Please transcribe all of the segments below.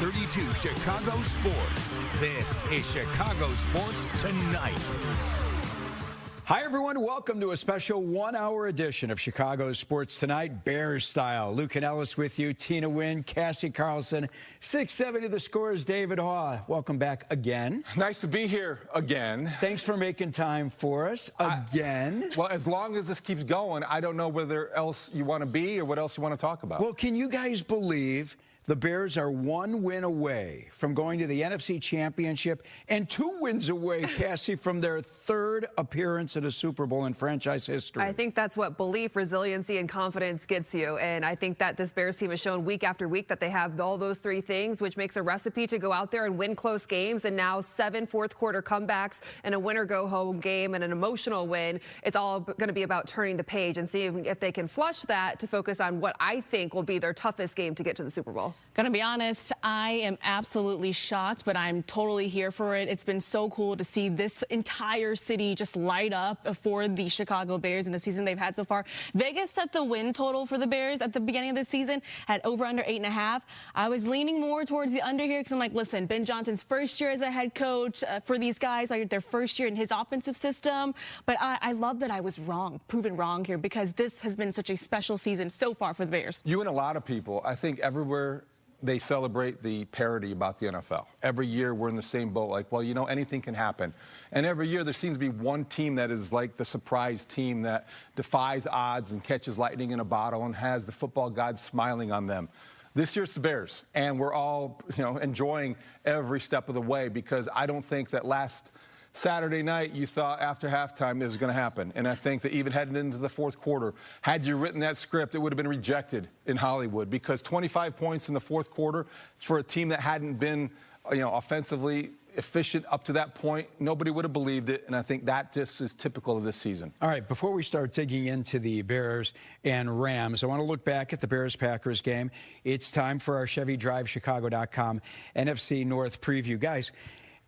32 Chicago Sports. This is Chicago Sports Tonight. Hi, everyone. Welcome to a special one-hour edition of Chicago Sports Tonight, Bears style. Luke and Ellis with you, Tina Wynn, Cassie Carlson, 670 The Score's David Haw. Welcome back again. Nice to be here again. Thanks for making time for us again. Well, as long as this keeps going, I don't know whether else you want to be or what else you want to talk about. Well, can you guys believe the Bears are one win away from going to the NFC Championship and 2 wins away, Cassie, from their 3rd appearance at a Super Bowl in franchise history? I think that's what belief, resiliency, and confidence gets you. And I think that this Bears team has shown week after week that they have all those 3 things, which makes a recipe to go out there and win close games. And now 7 fourth-quarter comebacks and a winner-go-home game and an emotional win. It's all going to be about turning the page and seeing if they can flush that to focus on what I think will be their toughest game to get to the Super Bowl. Gonna be honest, I am absolutely shocked, but I'm totally here for it. It's been so cool to see this entire city just light up for the Chicago Bears in the season they've had so far. Vegas set the win total for the Bears at the beginning of the season at over under 8.5. I was leaning more towards the under here because I'm like, listen, Ben Johnson's first year as a head coach for these guys, their first year in his offensive system. But I love that I was wrong, proven wrong here, because this has been such a special season so far for the Bears. You and a lot of people, I think everywhere they celebrate the parody about the NFL. Every year we're in the same boat, like, well, you know, anything can happen. And every year there seems to be one team that is like the surprise team that defies odds and catches lightning in a bottle and has the football gods smiling on them. This year it's the Bears, and we're all, enjoying every step of the way, because I don't think that last Saturday night you thought after halftime it was going to happen. And I think that even heading into the 4th quarter, had you written that script, it would have been rejected in Hollywood, because 25 points in the 4th quarter for a team that hadn't been, offensively efficient up to that point, nobody would have believed it. And I think that just is typical of this season. All right, before we start digging into the Bears and Rams, I want to look back at the Bears-Packers game. It's time for our ChevyDriveChicago.com NFC North preview. Guys,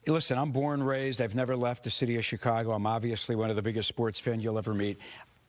listen, I'm born, raised. I've never left the city of Chicago. I'm obviously one of the biggest sports fans you'll ever meet.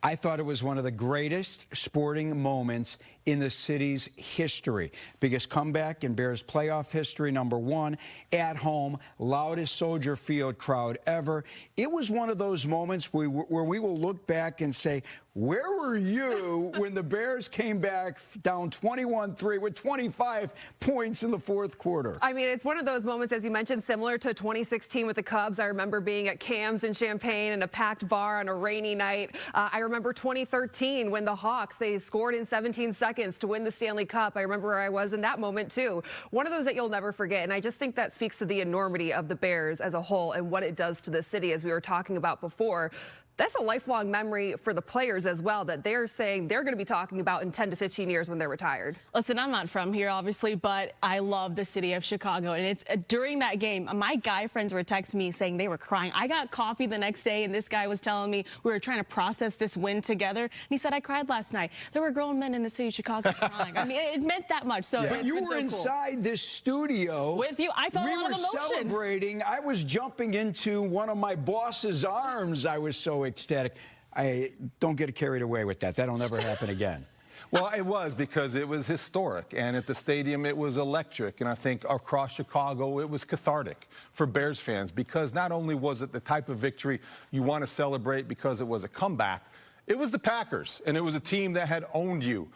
I thought it was one of the greatest sporting moments in the city's history. Biggest comeback in Bears playoff history, #1, at home, loudest Soldier Field crowd ever. It was one of those moments where we will look back and say, where were you when the Bears came back down 21-3 with 25 points in the 4th quarter? I mean, it's one of those moments, as you mentioned, similar to 2016 with the Cubs. I remember being at Cam's in Champaign in a packed bar on a rainy night. I remember 2013 when the Hawks, they scored in 17 seconds to win the Stanley Cup. I remember where I was in that moment, too. One of those that you'll never forget. And I just think that speaks to the enormity of the Bears as a whole and what it does to the city, as we were talking about before. That's a lifelong memory for the players as well, that they're saying they're going to be talking about in 10 to 15 years when they're retired. Listen, I'm not from here, obviously, but I love the city of Chicago. And it's during that game, my guy friends were texting me saying they were crying. I got coffee the next day, and this guy was telling me we were trying to process this win together. And he said, I cried last night. There were grown men in the city of Chicago crying. I mean, it meant that much. So But you were inside this studio with you. I felt a lot of emotions. We were celebrating. I was jumping into one of my boss's arms. I was so ecstatic. I don't get carried away with that. That'll never happen again. Well, it was, because it was historic, and at the stadium it was electric, and I think across Chicago it was cathartic for Bears fans, because not only was it the type of victory you want to celebrate because it was a comeback, it was the Packers, and it was a team that had owned you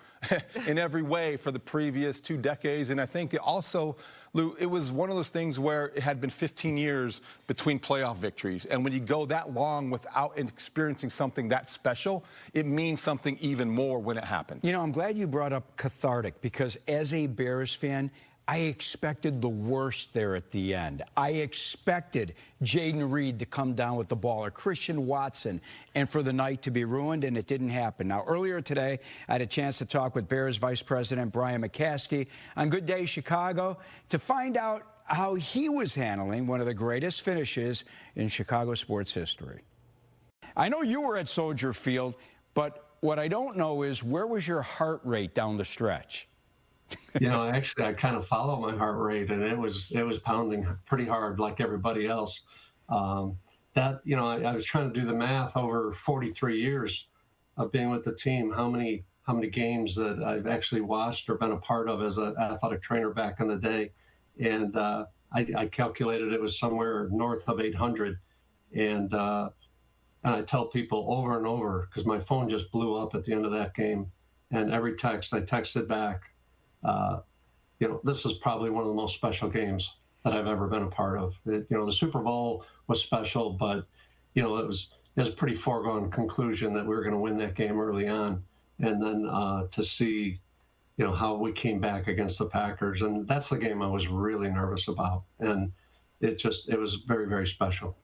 in every way for the previous 2 decades. And I think it also, Lou, it was one of those things where it had been 15 years between playoff victories. And when you go that long without experiencing something that special, it means something even more when it happens. I'm glad you brought up cathartic, because as a Bears fan, I expected the worst there at the end. I expected Jaden Reed to come down with the ball, or Christian Watson, and for the night to be ruined, and it didn't happen. Now, earlier today, I had a chance to talk with Bears Vice President Brian McCaskey on Good Day Chicago to find out how he was handling one of the greatest finishes in Chicago sports history. I know you were at Soldier Field, but what I don't know is, where was your heart rate down the stretch? Actually, I kind of follow my heart rate, and it was pounding pretty hard like everybody else. I was trying to do the math over 43 years of being with the team, how many games that I've actually watched or been a part of as an athletic trainer back in the day. and I calculated it was somewhere north of 800. And I tell people over and over, because my phone just blew up at the end of that game, and every text I texted back, this is probably one of the most special games that I've ever been a part of. The Super Bowl was special, but it was a pretty foregone conclusion that we were going to win that game early on, and then to see how we came back against the Packers, and that's the game I was really nervous about, and it was very, very special.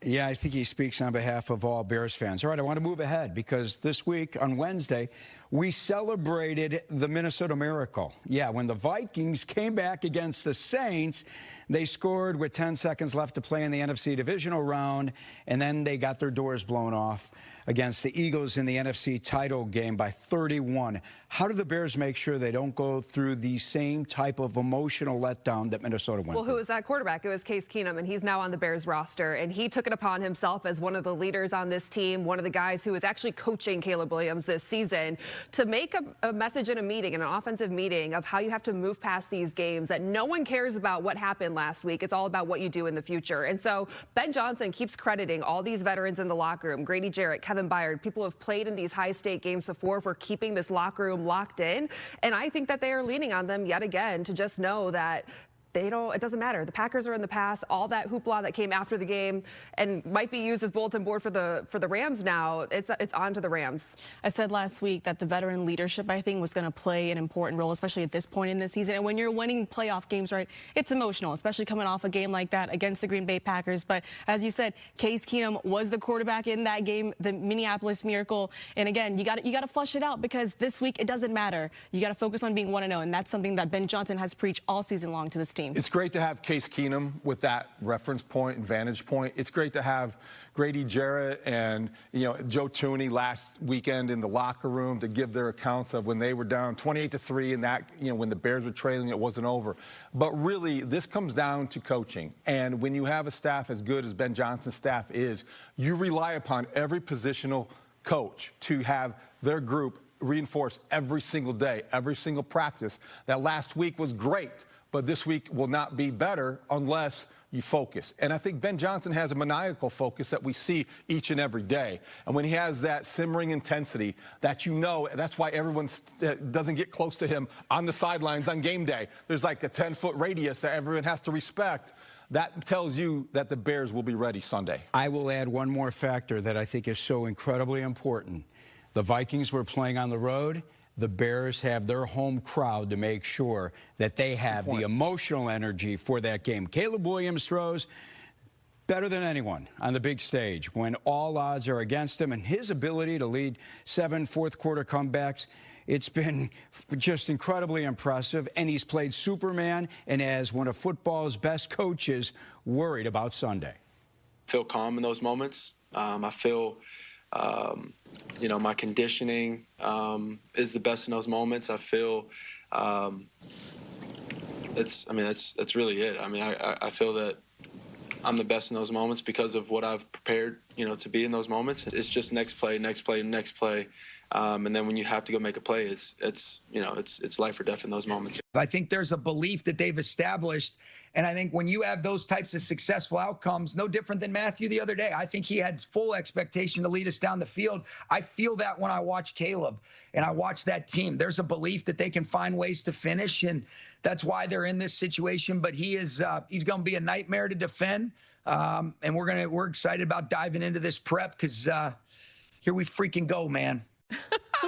Yeah, I think he speaks on behalf of all Bears fans. All right, I want to move ahead because this week on Wednesday, we celebrated the Minnesota Miracle. Yeah, when the Vikings came back against the Saints, they scored with 10 seconds left to play in the NFC divisional round, and then they got their doors blown off against the Eagles in the NFC title game by 31. How do the Bears make sure they don't go through the same type of emotional letdown that Minnesota went through? Well, who was that quarterback? It was Case Keenum, and he's now on the Bears roster, and he took it upon himself as one of the leaders on this team, one of the guys who was actually coaching Caleb Williams this season, to make a message in a meeting, in an offensive meeting, of how you have to move past these games, that no one cares about what happened last week. It's all about what you do in the future. And so Ben Johnson keeps crediting all these veterans in the locker room, Grady Jarrett, Kevin Byard, people who have played in these high-stake games before, for keeping this locker room locked in. And I think that they are leaning on them yet again to just know that it doesn't matter. The Packers are in the past. All that hoopla that came after the game and might be used as bulletin board for the Rams now, it's on to the Rams. I said last week that the veteran leadership, I think, was going to play an important role, especially at this point in the season. And when you're winning playoff games, right, it's emotional, especially coming off a game like that against the Green Bay Packers. But as you said, Case Keenum was the quarterback in that game, the Minneapolis Miracle. And again, you got to flush it out, because this week it doesn't matter. You got to focus on being 1-0, and that's something that Ben Johnson has preached all season long to this team. It's great to have Case Keenum with that reference point and vantage point. It's great to have Grady Jarrett and Joe Thuney last weekend in the locker room to give their accounts of when they were down 28-3, and that when the Bears were trailing, it wasn't over. But really, this comes down to coaching. And when you have a staff as good as Ben Johnson's staff is, you rely upon every positional coach to have their group reinforce every single day, every single practice. That last week was great, but this week will not be better unless you focus. And I think Ben Johnson has a maniacal focus that we see each and every day. And when he has that simmering intensity that that's why everyone doesn't get close to him on the sidelines on game day. There's like a 10-foot radius that everyone has to respect. That tells you that the Bears will be ready Sunday. I will add one more factor that I think is so incredibly important. The Vikings were playing on the road. The Bears have their home crowd to make sure that they have the emotional energy for that game. Caleb Williams throws better than anyone on the big stage when all odds are against him, and his ability to lead 7 fourth-quarter comebacks, it's been just incredibly impressive, and he's played Superman and as one of football's best coaches worried about Sunday. Feel calm in those moments. I feel my conditioning is the best in those moments. I feel that's really it. I mean, I feel that I'm the best in those moments because of what I've prepared, to be in those moments. It's just next play, next play, next play. And then when you have to go make a play, it's life or death in those moments. I think there's a belief that they've established. And I think when you have those types of successful outcomes, no different than Matthew the other day, I think he had full expectation to lead us down the field. I feel that when I watch Caleb and I watch that team. There's a belief that they can find ways to finish, and that's why they're in this situation. But he's going to be a nightmare to defend, and we're excited about diving into this prep because here we freaking go, man.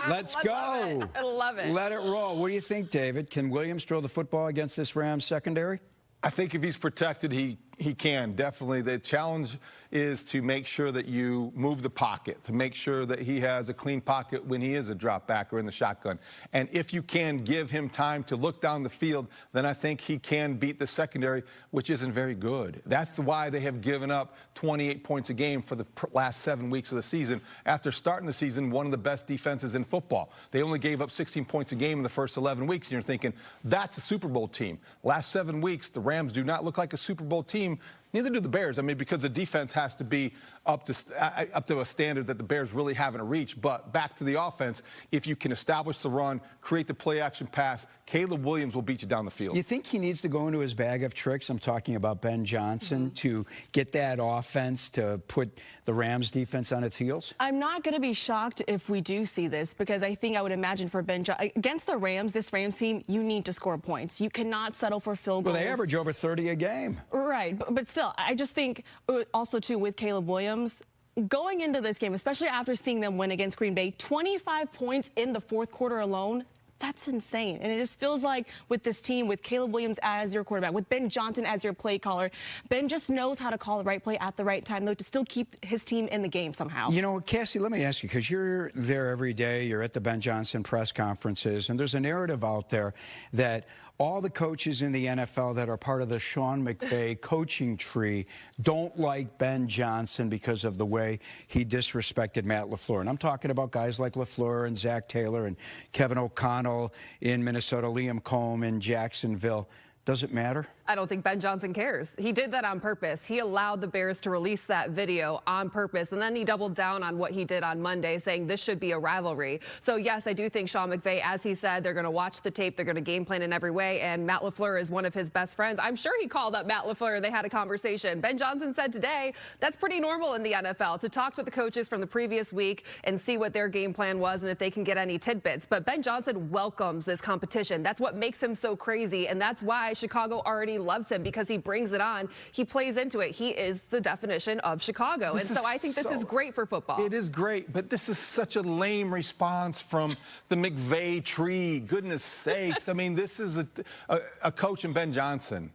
Let's go. I love it. Let it roll. What do you think, David? Can Williams throw the football against this Rams secondary? I think if he's protected, he can, definitely. The challenge is to make sure that you move the pocket, to make sure that he has a clean pocket when he is a drop back or in the shotgun. And if you can give him time to look down the field, then I think he can beat the secondary, which isn't very good. That's why they have given up 28 points a game for the last 7 weeks of the season. After starting the season, one of the best defenses in football. They only gave up 16 points a game in the first 11 weeks, and you're thinking, that's a Super Bowl team. Last 7 weeks, the Rams do not look like a Super Bowl team. Neither do the Bears. I mean, because the defense has to be up to a standard that the Bears really haven't reached. But back to the offense, if you can establish the run, create the play-action pass, Caleb Williams will beat you down the field. You think he needs to go into his bag of tricks? I'm talking about Ben Johnson to get that offense to put the Rams defense on its heels? I'm not going to be shocked if we do see this, because I think I would imagine for Ben Johnson against the Rams, this Rams team, you need to score points. You cannot settle for field goals. Well, they average over 30 a game. Right, but still, I just think also too with Caleb Williams, going into this game, especially after seeing them win against Green Bay, 25 points in the fourth quarter alone. That's insane. And it just feels like with this team, with Caleb Williams as your quarterback, with Ben Johnson as your play caller, Ben just knows how to call the right play at the right time, though, to still keep his team in the game somehow. You know, Cassie, let me ask you, because you're there every day, you're at the Ben Johnson press conferences, and there's a narrative out there that all the coaches in the NFL that are part of the Sean McVay coaching tree don't like Ben Johnson because of the way he disrespected Matt LaFleur. And I'm talking about guys like LaFleur and Zach Taylor and Kevin O'Connell in Minnesota, Liam Cohn in Jacksonville. Does it matter? I don't think Ben Johnson cares. He did that on purpose. He allowed the Bears to release that video on purpose, and then he doubled down on what he did on Monday, saying this should be a rivalry. So, yes, I do think Sean McVay, as he said, they're going to watch the tape, they're going to game plan in every way, and Matt LaFleur is one of his best friends. I'm sure he called up Matt LaFleur. They had a conversation. Ben Johnson said today that's pretty normal in the NFL to talk to the coaches from the previous week and see what their game plan was and if they can get any tidbits. But Ben Johnson welcomes this competition. That's what makes him so crazy, and that's why Chicago already loves him, because he brings it on. He plays into it. He is the definition of Chicago. And so I think this is great for football. It is great, but this is such a lame response from the McVay tree. Goodness sakes. I mean, this is a coach in Ben Johnson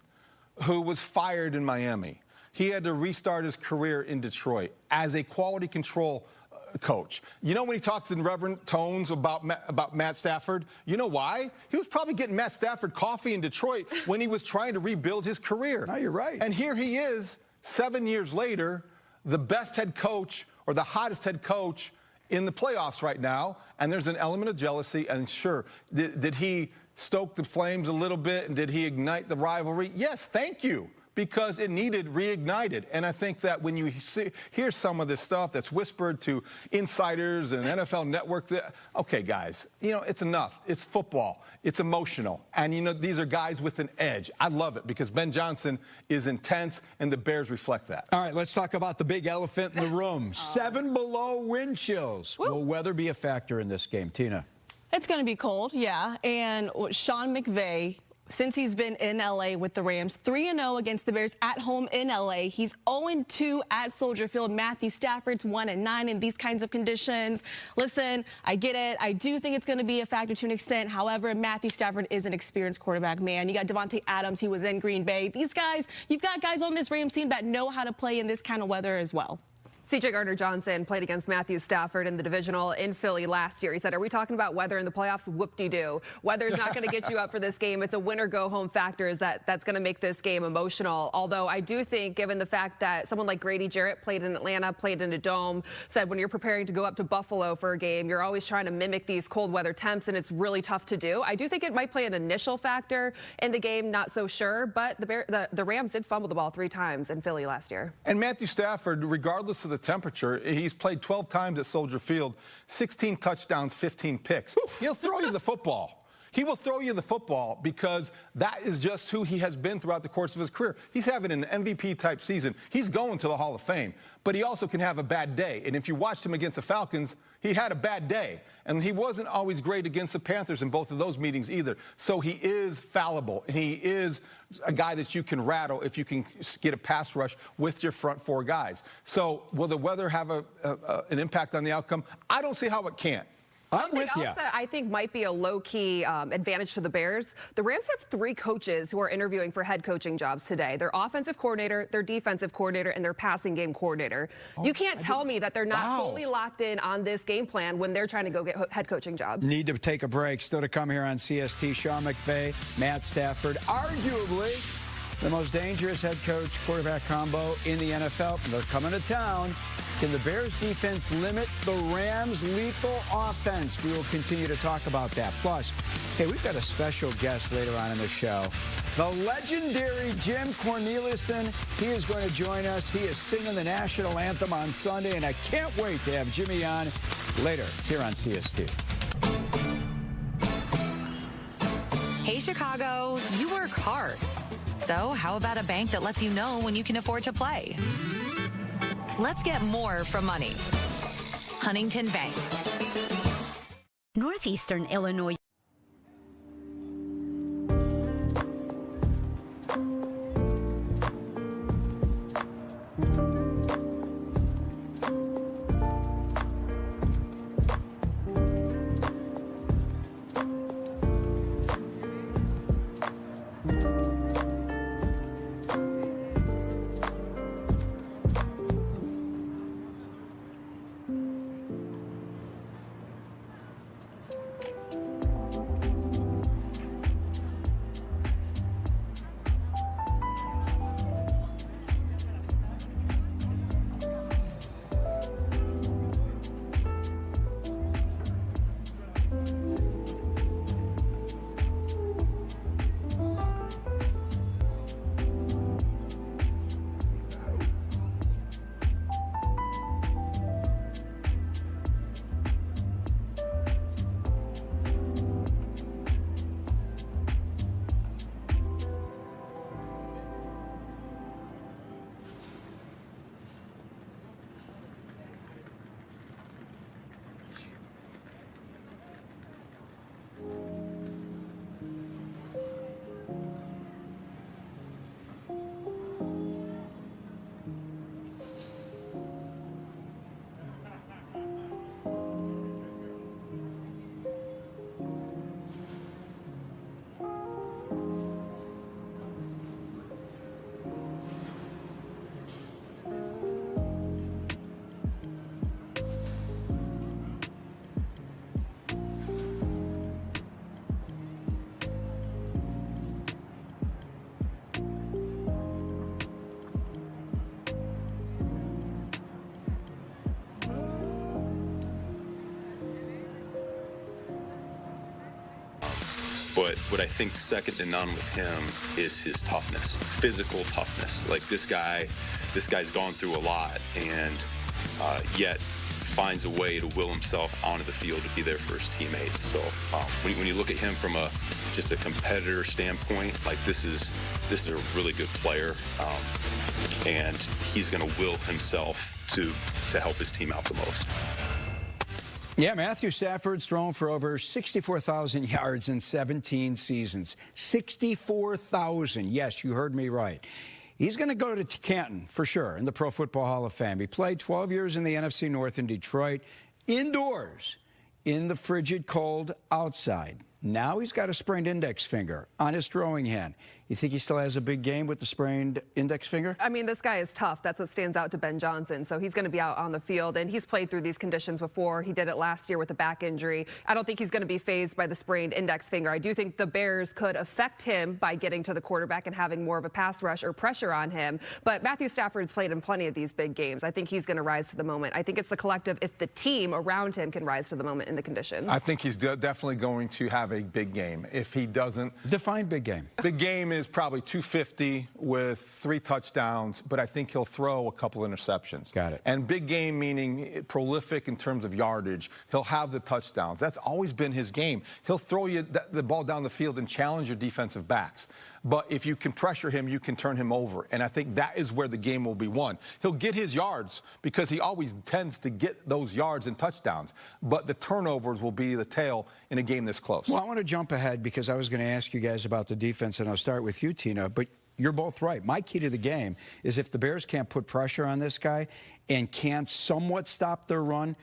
who was fired in Miami. He had to restart his career in Detroit as a quality control coach. You know, when he talks in reverent tones about Matt Stafford, you know why? He was probably getting Matt Stafford coffee in Detroit when he was trying to rebuild his career. No, you're right. And here he is, 7 years later, the best head coach or the hottest head coach in the playoffs right now. And there's an element of jealousy. And sure, did he stoke the flames a little bit, and did he ignite the rivalry? Yes, thank you. Because it needed reignited. And I think that when you hear some of this stuff that's whispered to insiders and NFL Network, okay, guys, you know, it's enough. It's football. It's emotional. And, you know, these are guys with an edge. I love it because Ben Johnson is intense, and the Bears reflect that. All right, let's talk about the big elephant in the room. 7 below wind chills. Will weather be a factor in this game, Tina? It's going to be cold, yeah. And Sean McVay, since he's been in L.A. with the Rams, 3-0 against the Bears at home in L.A. He's 0-2 at Soldier Field. Matthew Stafford's 1-9 in these kinds of conditions. Listen, I get it. I do think it's going to be a factor to an extent. However, Matthew Stafford is an experienced quarterback, man. You got Devontae Adams. He was in Green Bay. These guys, you've got guys on this Rams team that know how to play in this kind of weather as well. C.J. Gardner-Johnson played against Matthew Stafford in the divisional in Philly last year. He said, are we talking about weather in the playoffs? Whoop-de-doo. Weather's not going to get you up for this game. It's a win-or-go-home factor that's going to make this game emotional. Although I do think, given the fact that someone like Grady Jarrett played in Atlanta, played in a dome, said when you're preparing to go up to Buffalo for a game, you're always trying to mimic these cold weather temps, and it's really tough to do. I do think it might play an initial factor in the game, not so sure, but the Rams did fumble the ball 3 times in Philly last year. And Matthew Stafford, regardless of the temperature, he's played 12 times at Soldier Field, 16 touchdowns, 15 picks. He'll throw you the football. He will throw you the football because that is just who he has been throughout the course of his career. He's having an MVP-type season. He's going to the Hall of Fame. But he also can have a bad day. And if you watched him against the Falcons, he had a bad day. And he wasn't always great against the Panthers in both of those meetings either. So he is fallible. And he is a guy that you can rattle if you can get a pass rush with your front 4 guys. So will the weather have an impact on the outcome? I don't see how it can't. I'm with you. That I think might be a low-key advantage to the Bears. The Rams have 3 coaches who are interviewing for head coaching jobs today. Their offensive coordinator, their defensive coordinator, and their passing game coordinator. You can't tell me that they're not fully locked in on this game plan when they're trying to go get head coaching jobs. Need to take a break. Still to come here on CST, Sean McVay, Matt Stafford, arguably the most dangerous head coach quarterback combo in the NFL. They're coming to town. Can the Bears defense limit the Rams' lethal offense? We will continue to talk about that. Plus, hey, we've got a special guest later on in the show. The legendary Jim Cornelison. He is going to join us. He is singing the national anthem on Sunday, and I can't wait to have Jimmy on later here on CST. Hey, Chicago, you work hard. So how about a bank that lets you know when you can afford to play? Let's get more from money. Huntington Bank. Northeastern Illinois. But what I think second to none with him is his toughness, physical toughness. Like this guy's gone through a lot, and yet finds a way to will himself onto the field to be there for his teammates. So when you look at him from just a competitor standpoint, like this is a really good player, and he's going to will himself to help his team out the most. Yeah, Matthew Stafford's thrown for over 64,000 yards in 17 seasons. 64,000. Yes, you heard me right. He's going to go to Canton for sure in the Pro Football Hall of Fame. He played 12 years in the NFC North in Detroit, indoors, in the frigid cold outside. Now he's got a sprained index finger on his throwing hand. You think he still has a big game with the sprained index finger? I mean, this guy is tough. That's what stands out to Ben Johnson. So he's going to be out on the field, and he's played through these conditions before. He did it last year with a back injury. I don't think he's going to be fazed by the sprained index finger. I do think the Bears could affect him by getting to the quarterback and having more of a pass rush or pressure on him. But Matthew Stafford's played in plenty of these big games. I think he's going to rise to the moment. I think it's the collective if the team around him can rise to the moment in the conditions. I think he's definitely going to have a big game. If he doesn't... Define big game. Big game is probably 250 with 3 touchdowns, but I think he'll throw a couple interceptions. Got it. And big game meaning prolific in terms of yardage. He'll have the touchdowns. That's always been his game. He'll throw you the ball down the field and challenge your defensive backs. But if you can pressure him, you can turn him over. And I think that is where the game will be won. He'll get his yards because he always tends to get those yards and touchdowns. But the turnovers will be the tail in a game this close. Well, I want to jump ahead because I was going to ask you guys about the defense, and I'll start with you, Tina. But you're both right. My key to the game is if the Bears can't put pressure on this guy and can't somewhat stop their run,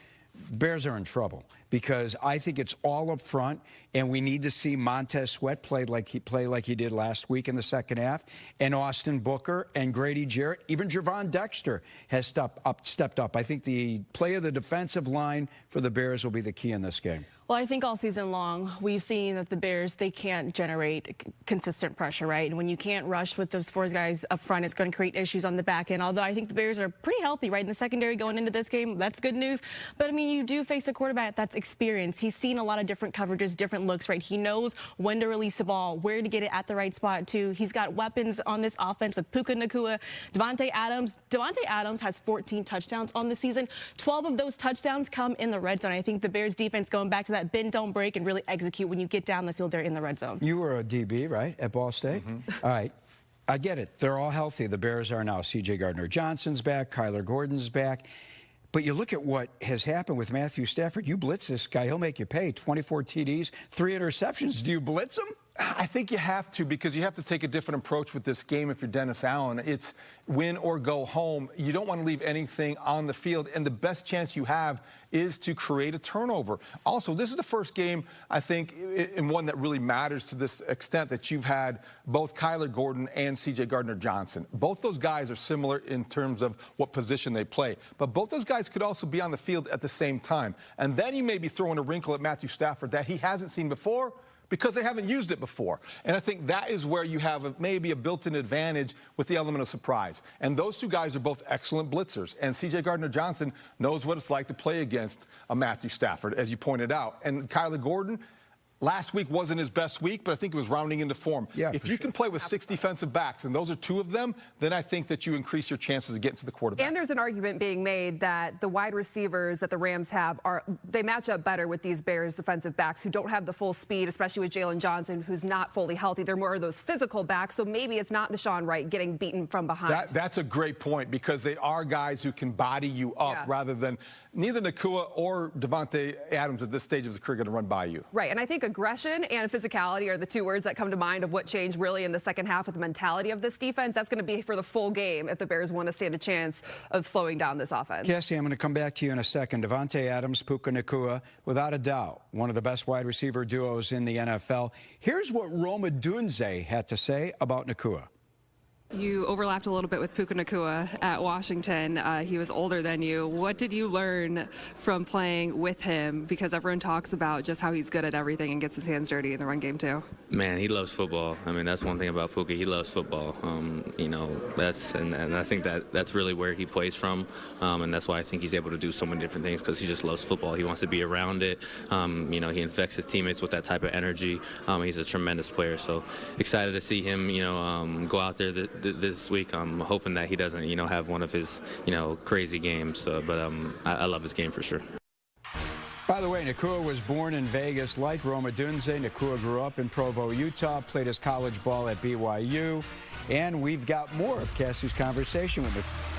Bears are in trouble. because I think it's all up front, and we need to see Montez Sweat play like he did last week in the second half, and Austin Booker and Grady Jarrett, even Javon Dexter has stepped up. I think the play of the defensive line for the Bears will be the key in this game. Well, I think all season long, we've seen that the Bears, they can't generate consistent pressure, right? And when you can't rush with those 4 guys up front, it's going to create issues on the back end. Although I think the Bears are pretty healthy, right, in the secondary going into this game. That's good news. But, I mean, you do face a quarterback that's experienced. He's seen a lot of different coverages, different looks, right? He knows when to release the ball, where to get it at the right spot, too. He's got weapons on this offense with Puka Nacua, Davante Adams. Davante Adams has 14 touchdowns on the season. 12 of those touchdowns come in the red zone. I think the Bears defense going back to that bend, don't break, and really execute when you get down the field there in the red zone. You were a DB, right, at Ball State? All right. I get it. They're all healthy. The Bears are now. C.J. Gardner-Johnson's back. Kyler Gordon's back. But you look at what has happened with Matthew Stafford. You blitz this guy, he'll make you pay. 24 TDs, 3 interceptions. Do you blitz him? I think you have to, because you have to take a different approach with this game if you're Dennis Allen. It's win or go home. You don't want to leave anything on the field, and the best chance you have is to create a turnover. Also, this is the first game, I think, and one that really matters to this extent, that you've had both Kyler Gordon and C.J. Gardner-Johnson. Both those guys are similar in terms of what position they play, but both those guys could also be on the field at the same time. And then you may be throwing a wrinkle at Matthew Stafford that he hasn't seen before, because they haven't used it before. And I think that is where you have maybe a built-in advantage with the element of surprise. And those 2 guys are both excellent blitzers. And C.J. Gardner-Johnson knows what it's like to play against a Matthew Stafford, as you pointed out. And Kyler Gordon, last week wasn't his best week, but I think it was rounding into form. Yeah, if you can play with 6 defensive backs, and those are 2 of them, then I think that you increase your chances of getting to the quarterback. And there's an argument being made that the wide receivers that the Rams have they match up better with these Bears defensive backs who don't have the full speed, especially with Jalen Johnson, who's not fully healthy. They're more of those physical backs, so maybe it's not Deshaun Wright getting beaten from behind. That's a great point, because they are guys who can body you up rather than neither Nacua or Davante Adams at this stage of his career going to run by you. Right, and I think aggression and physicality are the 2 words that come to mind of what changed really in the second half with the mentality of this defense. That's going to be for the full game if the Bears want to stand a chance of slowing down this offense. Cassie, I'm going to come back to you in a second. Davante Adams, Puka Nacua, without a doubt, one of the best wide receiver duos in the NFL. Here's what Rome Odunze had to say about Nacua. You overlapped a little bit with Puka Nacua at Washington. He was older than you. What did you learn from playing with him? Because everyone talks about just how he's good at everything and gets his hands dirty in the run game too. Man, he loves football. I mean, that's one thing about Puka. He loves football. You know, and I think that's really where he plays from, and that's why I think he's able to do so many different things, because he just loves football. He wants to be around it. You know, he infects his teammates with that type of energy. He's a tremendous player. So excited to see him, you know, go out there this week. I'm hoping that he doesn't, you know, have one of his, you know, crazy games. But I love his game for sure. By the way, Nacua was born in Vegas like Rome Odunze. Nacua grew up in Provo, Utah, played his college ball at BYU. And we've got more of Cassie's conversation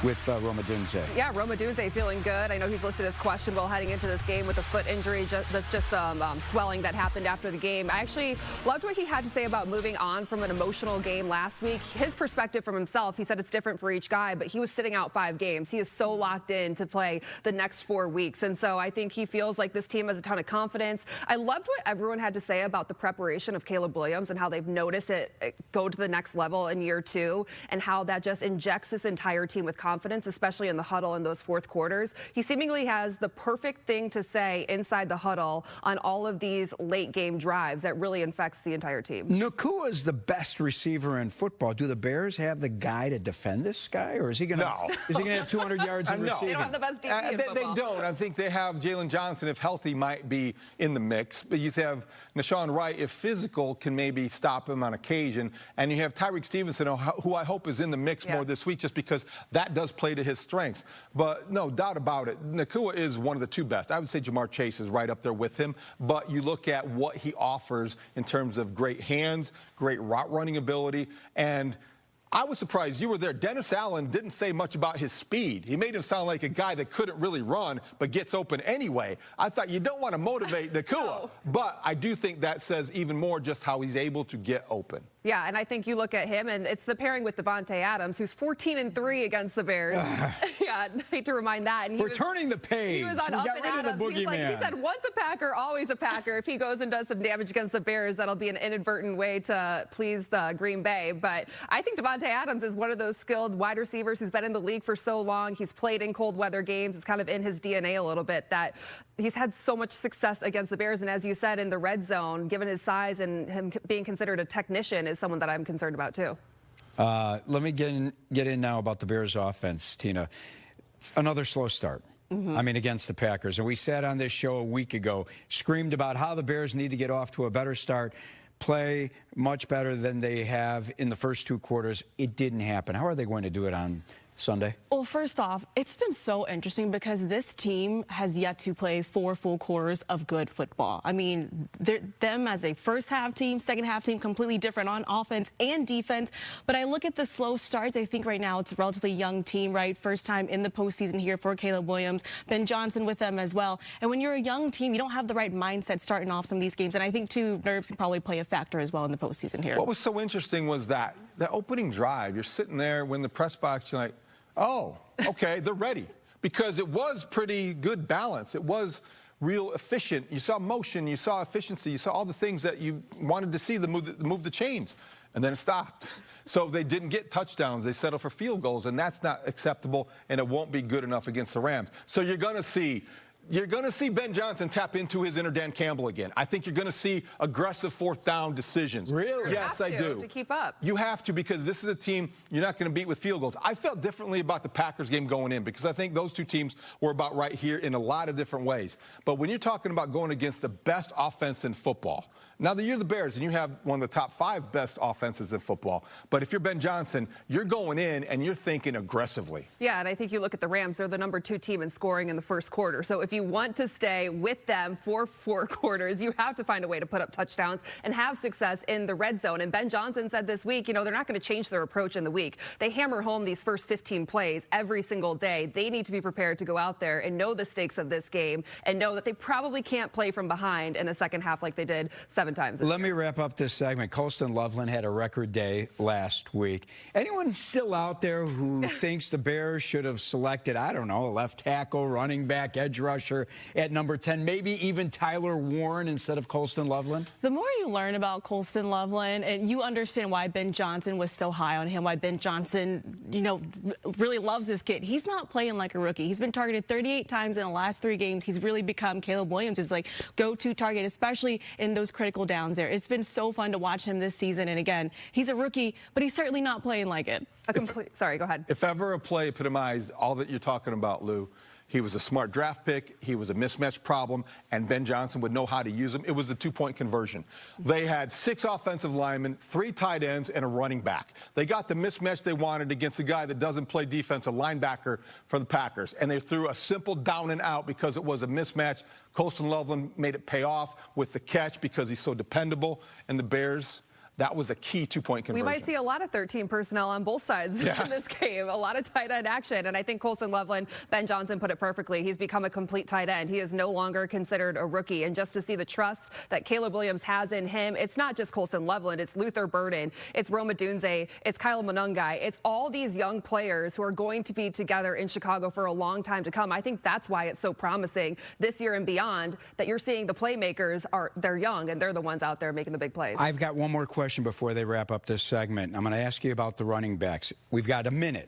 with Rome Odunze. Yeah, Rome Odunze feeling good. I know he's listed as questionable heading into this game with a foot injury. That's just some swelling that happened after the game. I actually loved what he had to say about moving on from an emotional game last week. His perspective from himself, he said it's different for each guy, but he was sitting out 5 games. He is so locked in to play the next 4 weeks. And so I think he feels like this team has a ton of confidence. I loved what everyone had to say about the preparation of Caleb Williams and how they've noticed it go to the next level in year 2, and how that just injects this entire team with confidence, especially in the huddle in those fourth quarters. He seemingly has the perfect thing to say inside the huddle on all of these late game drives that really infects the entire team. Nacua is the best receiver in football. Do the Bears have the guy to defend this guy, or is he going to have 200 yards in receiving? They don't have the best DB in football. They don't. I think they have Jalen Johnson, if healthy, might be in the mix. But you have Deshaun Wright, if physical, can maybe stop him on occasion. And you have Tyreek Stevenson, who I hope is in the mix more this week, just because that does play to his strengths. But no doubt about it, Nacua is one of the 2 best. I would say Jamar Chase is right up there with him. But you look at what he offers in terms of great hands, great route running ability, and I was surprised. You were there. Dennis Allen didn't say much about his speed. He made him sound like a guy that couldn't really run, but gets open anyway. I thought you don't want to motivate Nacua, but I do think that says even more just how he's able to get open. Yeah, and I think you look at him, and it's the pairing with Davante Adams, who's 14-3 against the Bears. Yeah, I hate to remind that. And We're turning the page. He was on we Up got and rid of the Adams. He boogeyman. said, once a Packer, always a Packer. If he goes and does some damage against the Bears, that'll be an inadvertent way to please the Green Bay. But I think Davante Adams is one of those skilled wide receivers who's been in the league for so long. He's played in cold weather games. It's kind of in his DNA a little bit that he's had so much success against the Bears. And as you said, in the red zone, given his size and him being considered a technician, is someone that I'm concerned about too. Let me get in now about the Bears offense, Tina. Another slow start. I mean, against the Packers. And we sat on this show a week ago, screamed about how the Bears need to get off to a better start, play much better than they have in the first 2 quarters. It didn't happen. How are they going to do it on Sunday? Well, first off, it's been so interesting because this team has yet to play 4 full quarters of good football. I mean, them as a first-half team, second-half team, completely different on offense and defense. But I look at the slow starts. I think right now it's a relatively young team, right? First time in the postseason here for Caleb Williams, Ben Johnson with them as well. And when you're a young team, you don't have the right mindset starting off some of these games. And I think, too, nerves can probably play a factor as well in the postseason here. What was so interesting was that the opening drive, you're sitting there when the press box, you're like, oh, okay, they're ready. Because it was pretty good balance. It was real efficient. You saw motion, you saw efficiency, you saw all the things that you wanted to see to move the chains. And then it stopped. So they didn't get touchdowns. They settled for field goals, and that's not acceptable, and it won't be good enough against the Rams. So you're going to see Ben Johnson tap into his inner Dan Campbell again. I think you're going to see aggressive 4th down decisions. Really? Yes, I do. To keep up. You have to, because this is a team you're not going to beat with field goals. I felt differently about the Packers game going in because I think those 2 teams were about right here in a lot of different ways. But when you're talking about going against the best offense in football, now you're the Bears and you have one of the top 5 best offenses in football. But if you're Ben Johnson, you're going in and you're thinking aggressively. Yeah, and I think you look at the Rams, they're the number 2 team in scoring in the first quarter. So if you want to stay with them for 4 quarters, you have to find a way to put up touchdowns and have success in the red zone. And Ben Johnson said this week, they're not going to change their approach in the week. They hammer home these first 15 plays every single day. They need to be prepared to go out there and know the stakes of this game and know that they probably can't play from behind in the second half like they did 7 times. Let me wrap up this segment. Colston Loveland had a record day last week. Anyone still out there who thinks the Bears should have selected, I don't know, a left tackle, running back, edge rusher at number 10, maybe even Tyler Warren instead of Colston Loveland? The more you learn about Colston Loveland, and you understand why Ben Johnson was so high on him, why Ben Johnson, really loves this kid. He's not playing like a rookie. He's been targeted 38 times in the last 3 games. He's really become Caleb Williams' go-to target, especially in those critical downs there. It's been so fun to watch him this season. And again, he's a rookie, but he's certainly not playing like it. Sorry, go ahead. If ever a play epitomized all that you're talking about, Lou, he was a smart draft pick, he was a mismatch problem, and Ben Johnson would know how to use him. It was the 2-point conversion. They had 6 offensive linemen, 3 tight ends, and a running back. They got the mismatch they wanted against a guy that doesn't play defense, a linebacker for the Packers. And they threw a simple down and out because it was a mismatch. Colston Loveland made it pay off with the catch because he's so dependable. And the Bears, that was a key 2-point conversion. We might see a lot of 13 personnel on both sides in this game. A lot of tight end action. And I think Colston Loveland, Ben Johnson put it perfectly. He's become a complete tight end. He is no longer considered a rookie. And just to see the trust that Caleb Williams has in him, it's not just Colston Loveland. It's Luther Burden. It's Rome Odunze. It's Kyle Monangai. It's all these young players who are going to be together in Chicago for a long time to come. I think that's why it's so promising this year and beyond that you're seeing the playmakers they're young and they're the ones out there making the big plays. I've got one more question before they wrap up this segment. I'm going to ask you about the running backs. We've got a minute.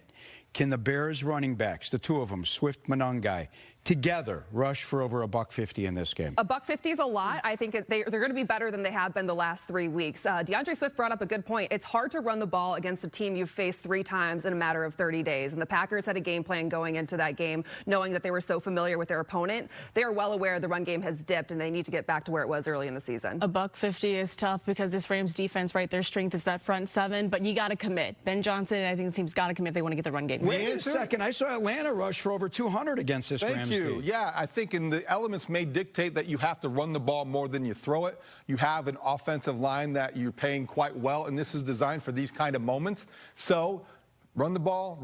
Can the Bears running backs, the 2 of them, Swift, Monangai, together rush for over $150 in this game? $150 is a lot. I think they're going to be better than they have been the last 3 weeks. DeAndre Swift brought up a good point. It's hard to run the ball against a team you've faced 3 times in a matter of 30 days. And the Packers had a game plan going into that game, knowing that they were so familiar with their opponent. They are well aware the run game has dipped, and they need to get back to where it was early in the season. $150 is tough because this Rams defense, right, their strength is that front 7, but you got to commit. Ben Johnson, I think the team's got to commit if they want to get the run game. Wait a second. I saw Atlanta rush for over 200 against this Rams team. Thank you. Yeah, I think in the elements may dictate that you have to run the ball more than you throw it. You have an offensive line that you're paying quite well, and this is designed for these kind of moments. So Run the ball,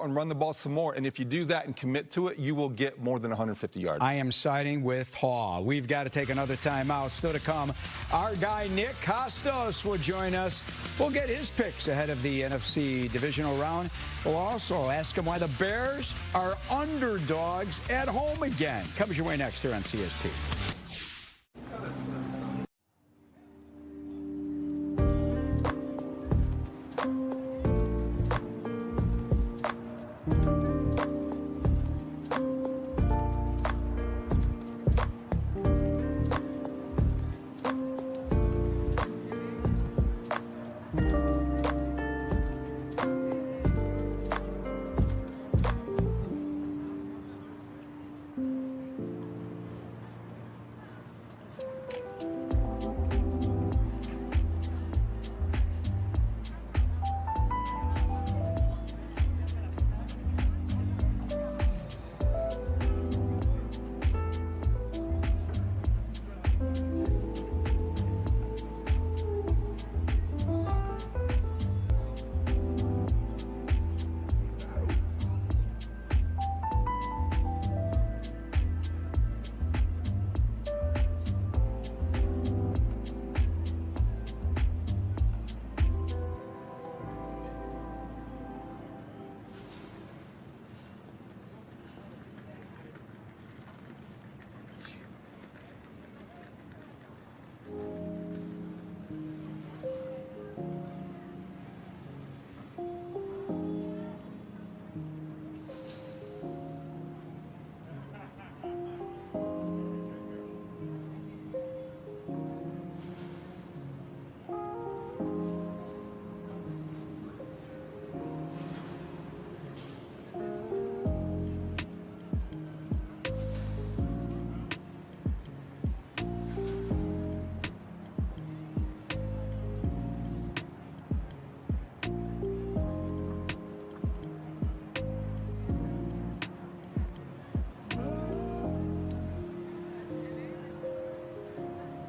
and run the ball some more. And if you do that and commit to it, you will get more than 150 yards. I am siding with Haw. We've got to take another timeout. Still to come, our guy Nick Kostos will join us. We'll get his picks ahead of the NFC divisional round. We'll also ask him why the Bears are underdogs at home again. Comes your way next here on CST.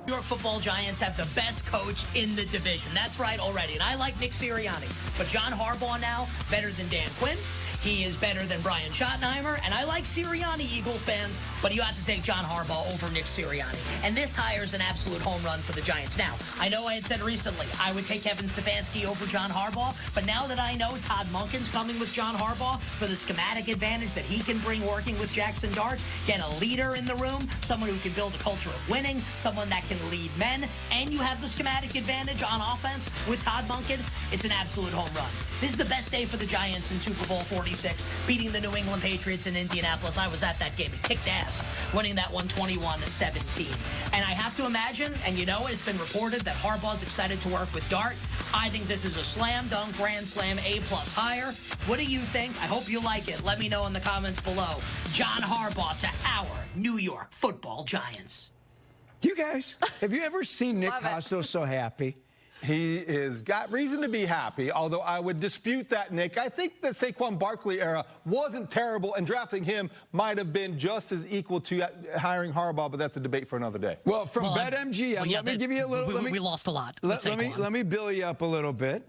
New York Football Giants have the best coach in the division. That's right already. And I like Nick Sirianni. But John Harbaugh now, better than Dan Quinn. He is better than Brian Schottenheimer. And I like Sirianni, Eagles fans, but you have to take John Harbaugh over Nick Sirianni. And this hire is an absolute home run for the Giants. Now, I know I had said recently I would take Kevin Stefanski over John Harbaugh, but now that I know Todd Monken's coming with John Harbaugh for the schematic advantage that he can bring working with Jackson Dart, get a leader in the room, someone who can build a culture of winning, someone that can lead men, and you have the schematic advantage on offense with Todd Monken, it's an absolute home run. This is the best day for the Giants in Super Bowl 46, beating the New England Patriots in Indianapolis. I was at that game. It kicked ass, winning that one 21-17. And I have to imagine, and you know it's been reported that Harbaugh's excited to work with Dart. I think this is a slam dunk, grand slam, A+ hire. What do you think? I hope you like it. Let me know in the comments below. John Harbaugh to our New York Football Giants. You guys, have you ever seen Nick Kostos so happy? He has got reason to be happy, although I would dispute that, Nick. I think the Saquon Barkley era wasn't terrible, and drafting him might have been just as equal to hiring Harbaugh, but that's a debate for another day. Well, from BetMGM, let me give you a little... We lost a lot. Let me bill you up a little bit.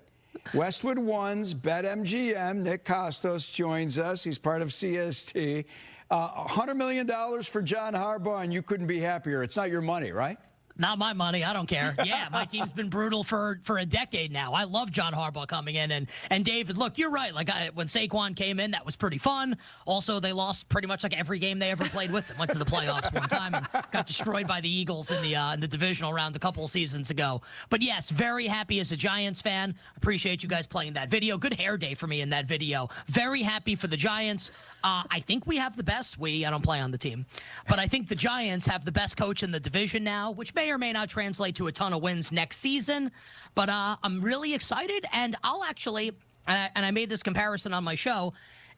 Westwood One's BetMGM, Nick Kostos joins us. He's part of CST. $100 million for John Harbaugh, and you couldn't be happier. It's not your money, right? Not my money. I don't care. Yeah, my team's been brutal for a decade now. I love John Harbaugh coming in. And David, look, you're right. Like when Saquon came in, that was pretty fun. Also, they lost pretty much like every game they ever played with them. Went to the playoffs one time and got destroyed by the Eagles in the divisional round a couple of seasons ago. But yes, very happy as a Giants fan. Appreciate you guys playing that video. Good hair day for me in that video. Very happy for the Giants. I think we have the best. I don't play on the team. But I think the Giants have the best coach in the division now, which may or may not translate to a ton of wins next season. But I'm really excited. And I'll actually, and I made this comparison on my show,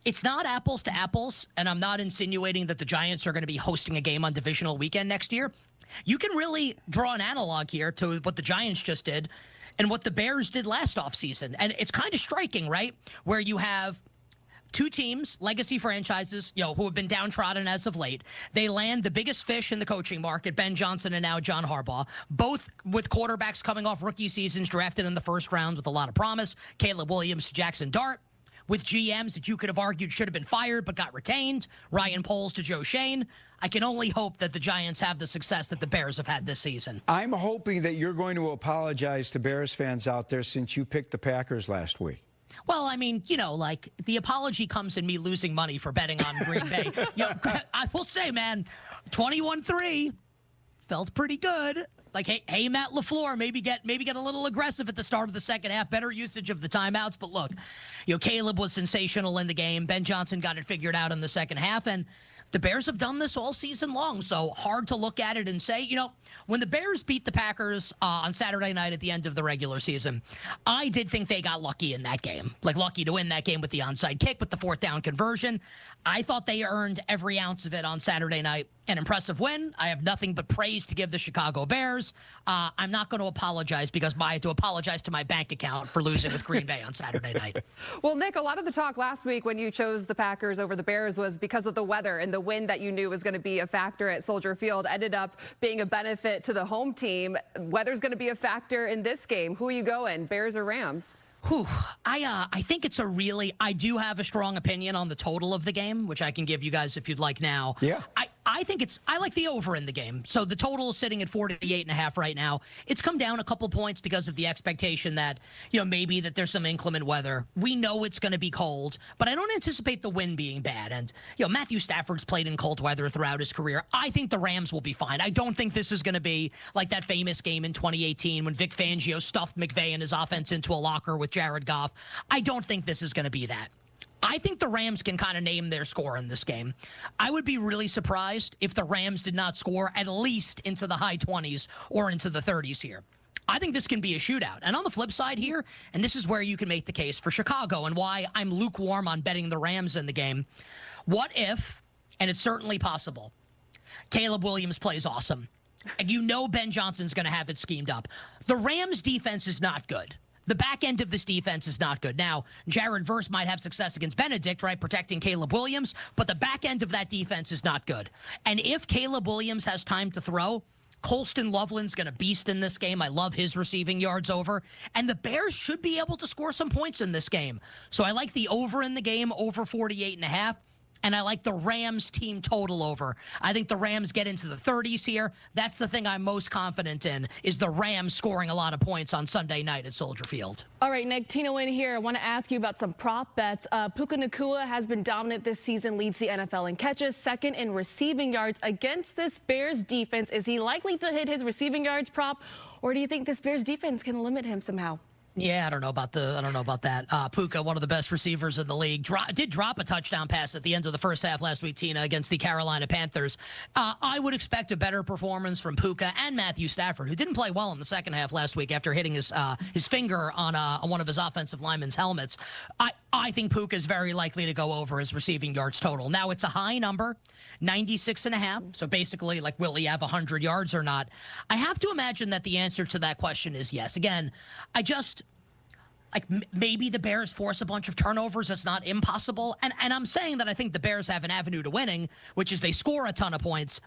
it's not apples to apples. And I'm not insinuating that the Giants are going to be hosting a game on divisional weekend next year. You can really draw an analog here to what the Giants just did and what the Bears did last offseason. And it's kind of striking, right? Where you have two teams, legacy franchises, who have been downtrodden as of late. They land the biggest fish in the coaching market, Ben Johnson and now John Harbaugh, both with quarterbacks coming off rookie seasons drafted in the first round with a lot of promise. Caleb Williams, Jackson Dart. with GMs that you could have argued should have been fired but got retained, Ryan Poles to Joe Shane. I can only hope that the Giants have the success that the Bears have had this season. I'm hoping that you're going to apologize to Bears fans out there since you picked the Packers last week. Well, I mean, like the apology comes in me losing money for betting on Green Bay. I will say, man, 21-3 felt pretty good. Like, hey, Matt LaFleur, maybe get a little aggressive at the start of the second half. Better usage of the timeouts. But look, Caleb was sensational in the game. Ben Johnson got it figured out in the second half, and the Bears have done this all season long, so hard to look at it and say, when the Bears beat the Packers on Saturday night at the end of the regular season, I did think they got lucky in that game, like lucky to win that game with the onside kick, with the fourth down conversion. I thought they earned every ounce of it on Saturday night. An impressive win. I have nothing but praise to give the Chicago Bears. I'm not going to apologize because I had to apologize to my bank account for losing with Green Bay on Saturday night. Well, Nick, a lot of the talk last week when you chose the Packers over the Bears was because of the weather, and the wind that you knew was going to be a factor at Soldier Field ended up being a benefit to the home team. Weather's going to be a factor in this game. Who are you going, Bears or Rams? I think it's I do have a strong opinion on the total of the game, which I can give you guys if you'd like now. Yeah. I like the over in the game. So the total is sitting at 48.5 right now. It's come down a couple points because of the expectation that, maybe that there's some inclement weather. We know it's going to be cold, but I don't anticipate the wind being bad. And, Matthew Stafford's played in cold weather throughout his career. I think the Rams will be fine. I don't think this is going to be like that famous game in 2018 when Vic Fangio stuffed McVay and his offense into a locker with Jared Goff. I don't think this is going to be that. I think the Rams can kind of name their score in this game. I would be really surprised if the Rams did not score at least into the high 20s or into the 30s here. I think this can be a shootout. And on the flip side here, and this is where you can make the case for Chicago and why I'm lukewarm on betting the Rams in the game. What if, and it's certainly possible, Caleb Williams plays awesome, and Ben Johnson's going to have it schemed up. The Rams' defense is not good. The back end of this defense is not good. Now, Jared Verse might have success against Benedict, right, protecting Caleb Williams, but the back end of that defense is not good. And if Caleb Williams has time to throw, Colston Loveland's going to beast in this game. I love his receiving yards over. And the Bears should be able to score some points in this game. So I like the over in the game, over 48.5. And I like the Rams team total over. I think the Rams get into the 30s here. That's the thing I'm most confident in, is the Rams scoring a lot of points on Sunday night at Soldier Field. All right, Nick, Tina Wynn here. I want to ask you about some prop bets. Puka Nacua has been dominant this season, leads the NFL in catches, second in receiving yards against this Bears defense. Is he likely to hit his receiving yards prop, or do you think this Bears defense can limit him somehow? Yeah, I don't know about that. Puka, one of the best receivers in the league, did drop a touchdown pass at the end of the first half last week, Tina, against the Carolina Panthers. I would expect a better performance from Puka and Matthew Stafford, who didn't play well in the second half last week after hitting his finger on one of his offensive linemen's helmets. I think Puka is very likely to go over his receiving yards total. Now, it's a high number, 96.5. So basically, like, will he have 100 yards or not? I have to imagine that the answer to that question is yes. Again, maybe the Bears force a bunch of turnovers. It's not impossible. And I'm saying that I think the Bears have an avenue to winning, which is they score a ton of points.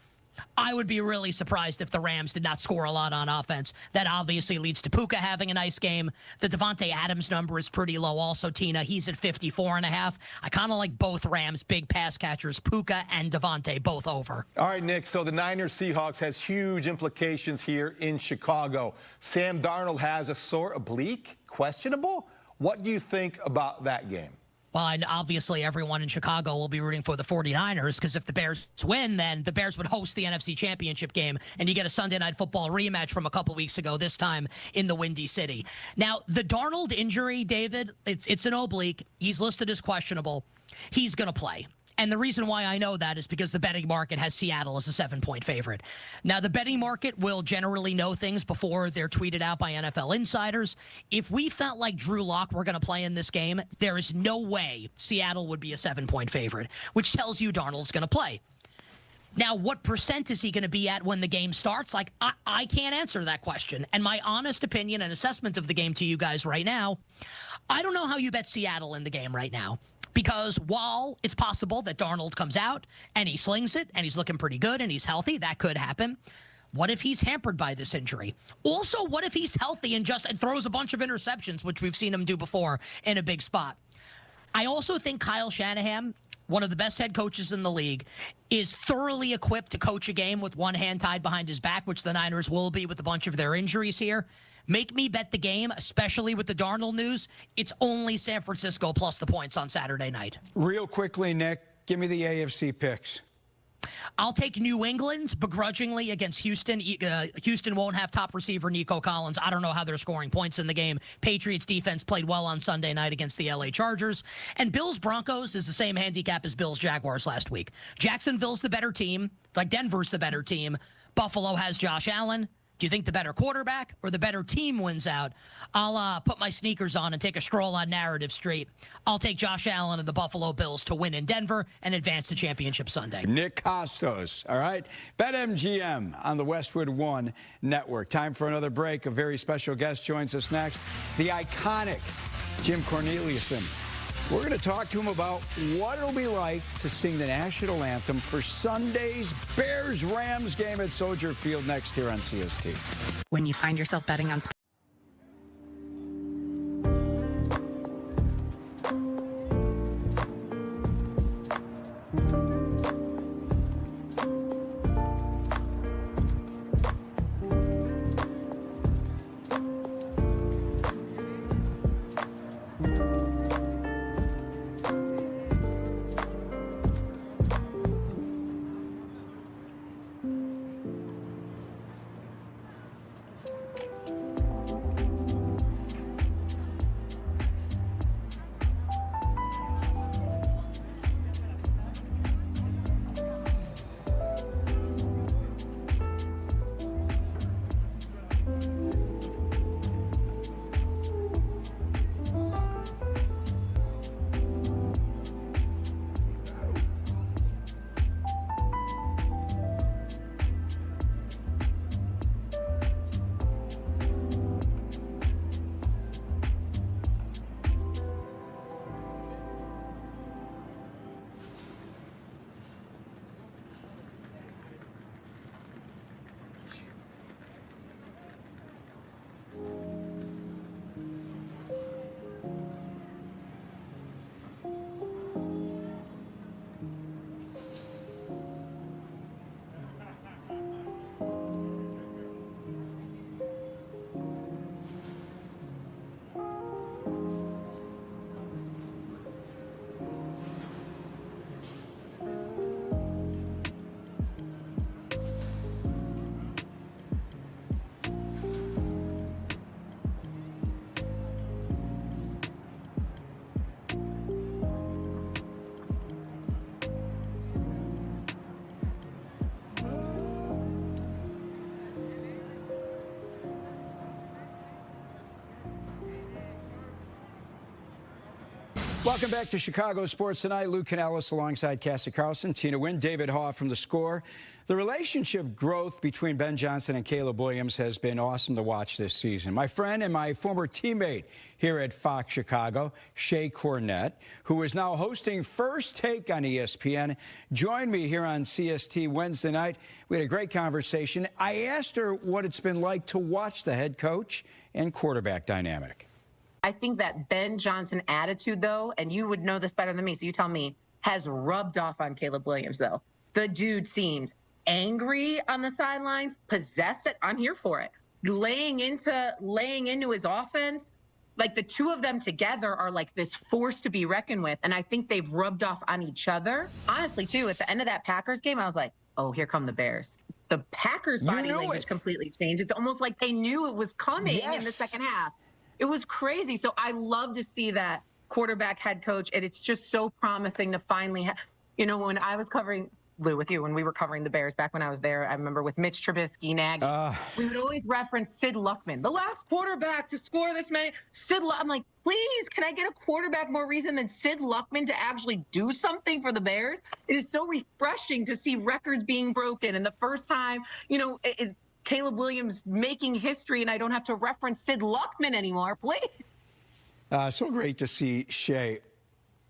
I would be really surprised if the Rams did not score a lot on offense. That obviously leads to Puka having a nice game. The Devontae Adams number is pretty low also, Tina. He's at 54.5. I kind of like both Rams, big pass catchers, Puka and Devontae, both over. All right, Nick, so the Niners-Seahawks has huge implications here in Chicago. Sam Darnold has a sore oblique, questionable. What do you think about that game? Well, and obviously everyone in Chicago will be rooting for the 49ers, because if the Bears win, then the Bears would host the NFC Championship game, and you get a Sunday Night Football rematch from a couple weeks ago, this time in the Windy City. Now, the Darnold injury, David, it's an oblique. He's listed as questionable. He's going to play. And the reason why I know that is because the betting market has Seattle as a 7-point favorite. Now, the betting market will generally know things before they're tweeted out by NFL insiders. If we felt like Drew Lock were going to play in this game, there is no way Seattle would be a 7-point favorite, which tells you Darnold's going to play. Now, what percent is he going to be at when the game starts? I can't answer that question. And my honest opinion and assessment of the game to you guys right now, I don't know how you bet Seattle in the game right now. Because while it's possible that Darnold comes out and he slings it and he's looking pretty good and he's healthy, that could happen. What if he's hampered by this injury? Also, what if he's healthy and throws a bunch of interceptions, which we've seen him do before in a big spot? I also think Kyle Shanahan, one of the best head coaches in the league, is thoroughly equipped to coach a game with one hand tied behind his back, which the Niners will be with a bunch of their injuries here. Make me bet the game, especially with the Darnold news. It's only San Francisco plus the points on Saturday night. Real quickly, Nick, give me the AFC picks. I'll take New England begrudgingly against Houston. Houston won't have top receiver Nico Collins. I don't know how they're scoring points in the game. Patriots defense played well on Sunday night against the LA Chargers. And Bills Broncos is the same handicap as Bills Jaguars last week. Jacksonville's the better team, like Denver's the better team. Buffalo has Josh Allen. Do you think the better quarterback or the better team wins out? I'll put my sneakers on and take a stroll on Narrative Street. I'll take Josh Allen and the Buffalo Bills to win in Denver and advance to championship Sunday. Nick Costos, all right? BetMGM on the Westwood One Network. Time for another break. A very special guest joins us next, the iconic Jim Corneliuson. We're going to talk to him about what it'll be like to sing the national anthem for Sunday's Bears-Rams game at Soldier Field next here on CST. When you find yourself betting on Welcome back to Chicago Sports Tonight. Lou Canellis alongside Cassie Carlson, Tina Wynn, David Haugh from The Score. The relationship growth between Ben Johnson and Caleb Williams has been awesome to watch this season. My friend and my former teammate here at Fox Chicago, Shea Cornette, who is now hosting First Take on ESPN, joined me here on CST Wednesday night. We had a great conversation. I asked her what it's been like to watch the head coach and quarterback dynamic. I think that Ben Johnson attitude, though, and you would know this better than me, so you tell me, has rubbed off on Caleb Williams, though. The dude seems angry on the sidelines, possessed it. I'm here for it. Laying into his offense. Like, the two of them together are like this force to be reckoned with, and I think they've rubbed off on each other. Honestly, too, at the end of that Packers game, I was like, oh, here come the Bears. The Packers' body language completely changed. It's almost like they knew it was coming in the second half. It was crazy. So I love to see that quarterback head coach, and it's just so promising to finally have, you know, when I was covering, Lou, with you, when we were covering the Bears back when I was there, I remember with Mitch Trubisky, Nagy, we would always reference Sid Luckman, the last quarterback to score this many. I'm like, please, can I get a quarterback more reason than Sid Luckman to actually do something for the Bears? It is so refreshing to see records being broken. And the first time, you know, Caleb Williams making history, and I don't have to reference Sid Luckman anymore, please. So great to see Shea.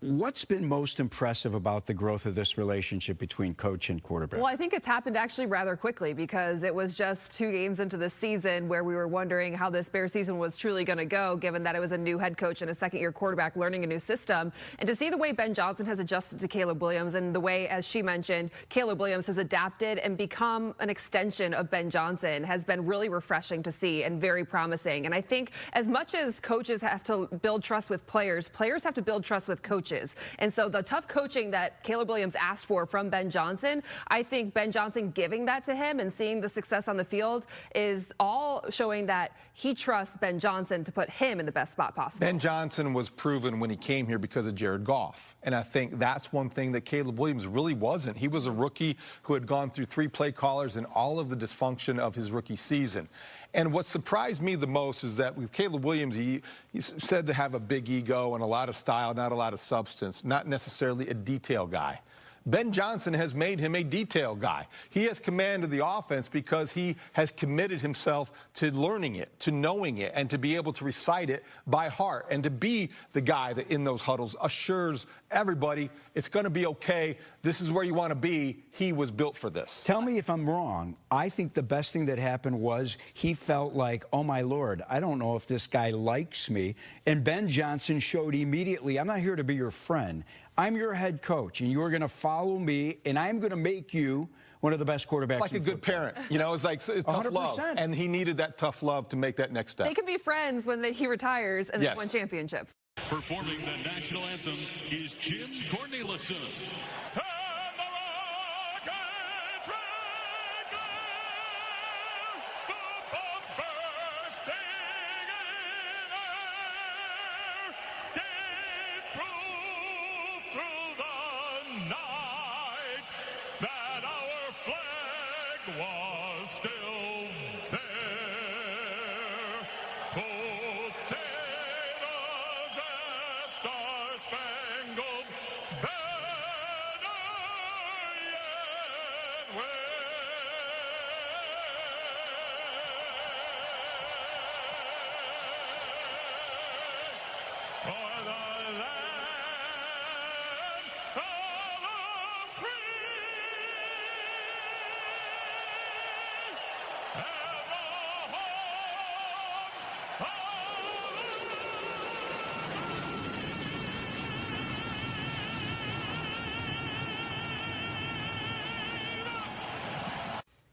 what's been most impressive about the growth of this relationship between coach and quarterback? Well, I think it's happened actually rather quickly because it was just 2 games into the season where we were wondering how this Bears season was truly going to go, given that it was a new head coach and a second-year quarterback learning a new system. And to see the way Ben Johnson has adjusted to Caleb Williams and the way, as she mentioned, Caleb Williams has adapted and become an extension of Ben Johnson has been really refreshing to see and very promising. And I think as much as coaches have to build trust with players, players have to build trust with coaches. And so the tough coaching that Caleb Williams asked for from Ben Johnson, I think Ben Johnson giving that to him and seeing the success on the field is all showing that he trusts Ben Johnson to put him in the best spot possible. Ben Johnson was proven when he came here because of Jared Goff. And I think that's one thing that Caleb Williams really wasn't. He was a rookie who had gone through 3 play callers and all of the dysfunction of his rookie season. And what surprised me the most is that with Caleb Williams, he's said to have a big ego and a lot of style, not a lot of substance, not necessarily a detail guy. Ben Johnson has made him a detail guy. He has commanded the offense because he has committed himself to learning it, to knowing it, and to be able to recite it by heart, and to be the guy that in those huddles assures everybody it's going to be okay. This is where you want to be. He was built for this. Tell me if I'm wrong. I think the best thing that happened was he felt like, oh, my Lord, I don't know if this guy likes me. And Ben Johnson showed immediately, I'm not here to be your friend. I'm your head coach, and you're going to follow me, and I'm going to make you one of the best quarterbacks. It's like a good parent. You know, it's like tough 100%. love. And he needed that tough love to make that next step. They can be friends when he retires and they win championships. Performing the national anthem is Jim Cornelison. Was still there. Oh, say does that star-spangled banner yet wave? For the land of the free.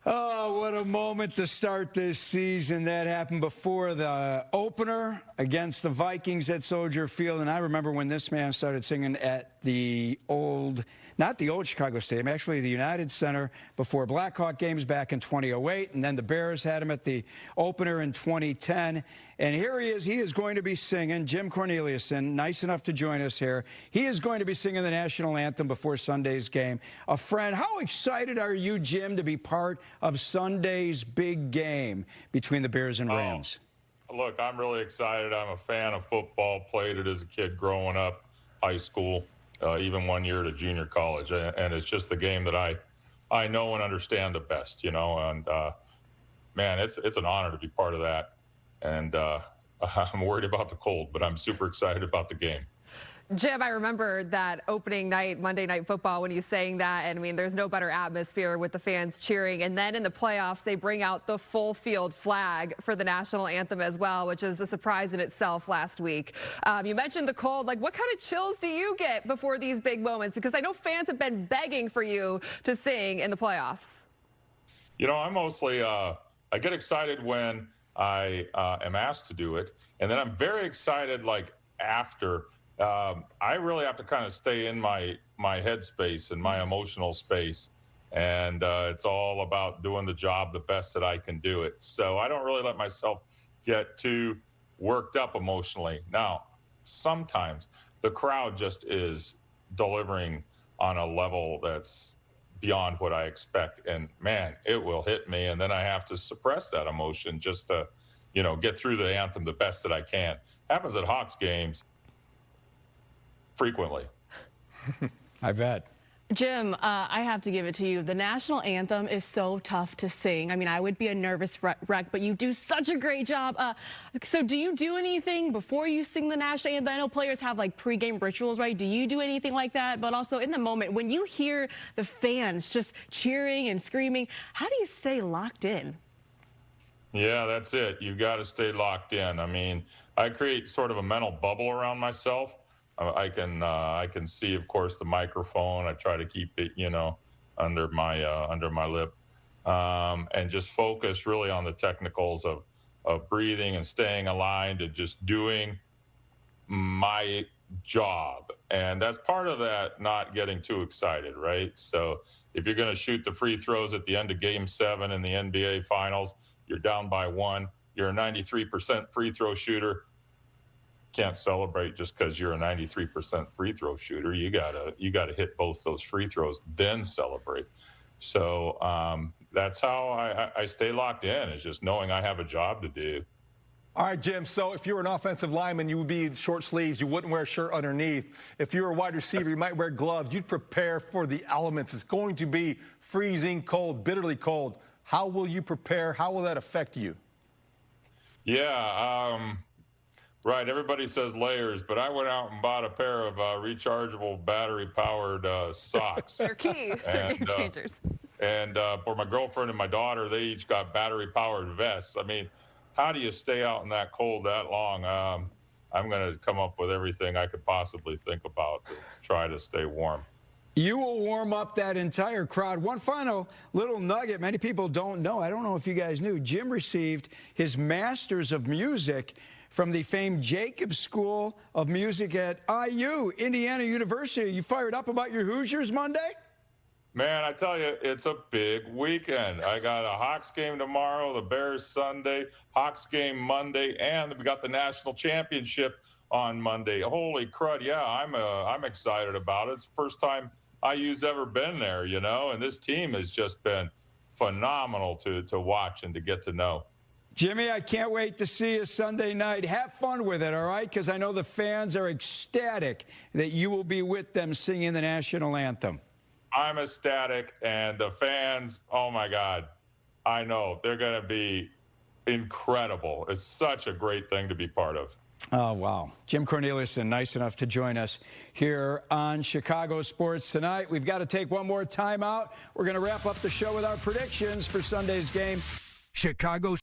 Oh, what a moment to start this season. That happened before the opener against the Vikings at Soldier Field. And I remember when this man started singing at the old, not the old Chicago Stadium, actually the United Center before Blackhawk games back in 2008. And then the Bears had him at the opener in 2010. And here he is going to be singing, Jim Cornelison, nice enough to join us here. He is going to be singing the national anthem before Sunday's game. A friend, how excited are you, Jim, to be part of Sunday's big game between the Bears and Rams? Look, I'm really excited. I'm a fan of football, played it as a kid growing up, high school, even 1 year to junior college. And it's just the game that I know and understand the best, you know. And, man, it's an honor to be part of that. And I'm worried about the cold, but I'm super excited about the game. Jim, I remember that opening night, Monday Night Football, when you sang that. And I mean, there's no better atmosphere with the fans cheering. And then in the playoffs, they bring out the full field flag for the national anthem as well, which is a surprise in itself last week. You mentioned the cold. Like, what kind of chills do you get before these big moments? Because I know fans have been begging for you to sing in the playoffs. You know, I'm mostly, I get excited when I am asked to do it. And then I'm very excited, like, after. I really have to kind of stay in my headspace and my emotional space. And it's all about doing the job the best that I can do it. So I don't really let myself get too worked up emotionally. Now, sometimes the crowd just is delivering on a level that's beyond what I expect. And, man, it will hit me. And then I have to suppress that emotion just to, you know, get through the anthem the best that I can. Happens at Hawks games frequently. I bet. Jim, I have to give it to you. The national anthem is so tough to sing. I mean, I would be a nervous wreck, but you do such a great job. So do you do anything before you sing the national anthem? I know players have like pregame rituals, right? Do you do anything like that? But also in the moment, when you hear the fans just cheering and screaming, how do you stay locked in? Yeah, that's it. You've got to stay locked in. I mean, I create sort of a mental bubble around myself. I can see, of course, the microphone. I try to keep it, under my lip, and just focus really on the technicals of breathing and staying aligned and just doing my job. And that's part of that, not getting too excited, right? So if you're going to shoot the free throws at the end of Game 7 in the NBA Finals, you're down by 1. You're a 93% free throw shooter. Can't celebrate just because you're a 93% free throw shooter. You gotta hit both those free throws, then celebrate. So that's how I stay locked in, is just knowing I have a job to do. All right, Jim, so if you were an offensive lineman, you would be short sleeves. You wouldn't wear a shirt underneath. If you were a wide receiver, you might wear gloves. You'd prepare for the elements. It's going to be freezing cold, bitterly cold. How will you prepare? How will that affect you? Yeah, right. Everybody says layers, but I went out and bought a pair of rechargeable battery-powered socks. They're key. They're game changers. And for my girlfriend and my daughter, they each got battery-powered vests. I mean, how do you stay out in that cold that long? I'm going to come up with everything I could possibly think about to try to stay warm. You will warm up that entire crowd. One final little nugget many people don't know. I don't know if you guys knew. Jim received his Master's of Music from the famed Jacobs School of Music at IU, Indiana University. You fired up about your Hoosiers Monday? Man, I tell you, it's a big weekend. I got a Hawks game tomorrow, the Bears Sunday, Hawks game Monday, and we got the national championship on Monday. Holy crud, yeah, I'm excited about it. It's the first time IU's ever been there, and this team has just been phenomenal to watch and to get to know. Jimmy, I can't wait to see you Sunday night. Have fun with it, all right? Because I know the fans are ecstatic that you will be with them singing the national anthem. I'm ecstatic, and the fans, oh, my God, I know. They're going to be incredible. It's such a great thing to be part of. Oh, wow. Jim Cornelison, nice enough to join us here on Chicago Sports Tonight. We've got to take one more time out. We're going to wrap up the show with our predictions for Sunday's game. Chicago.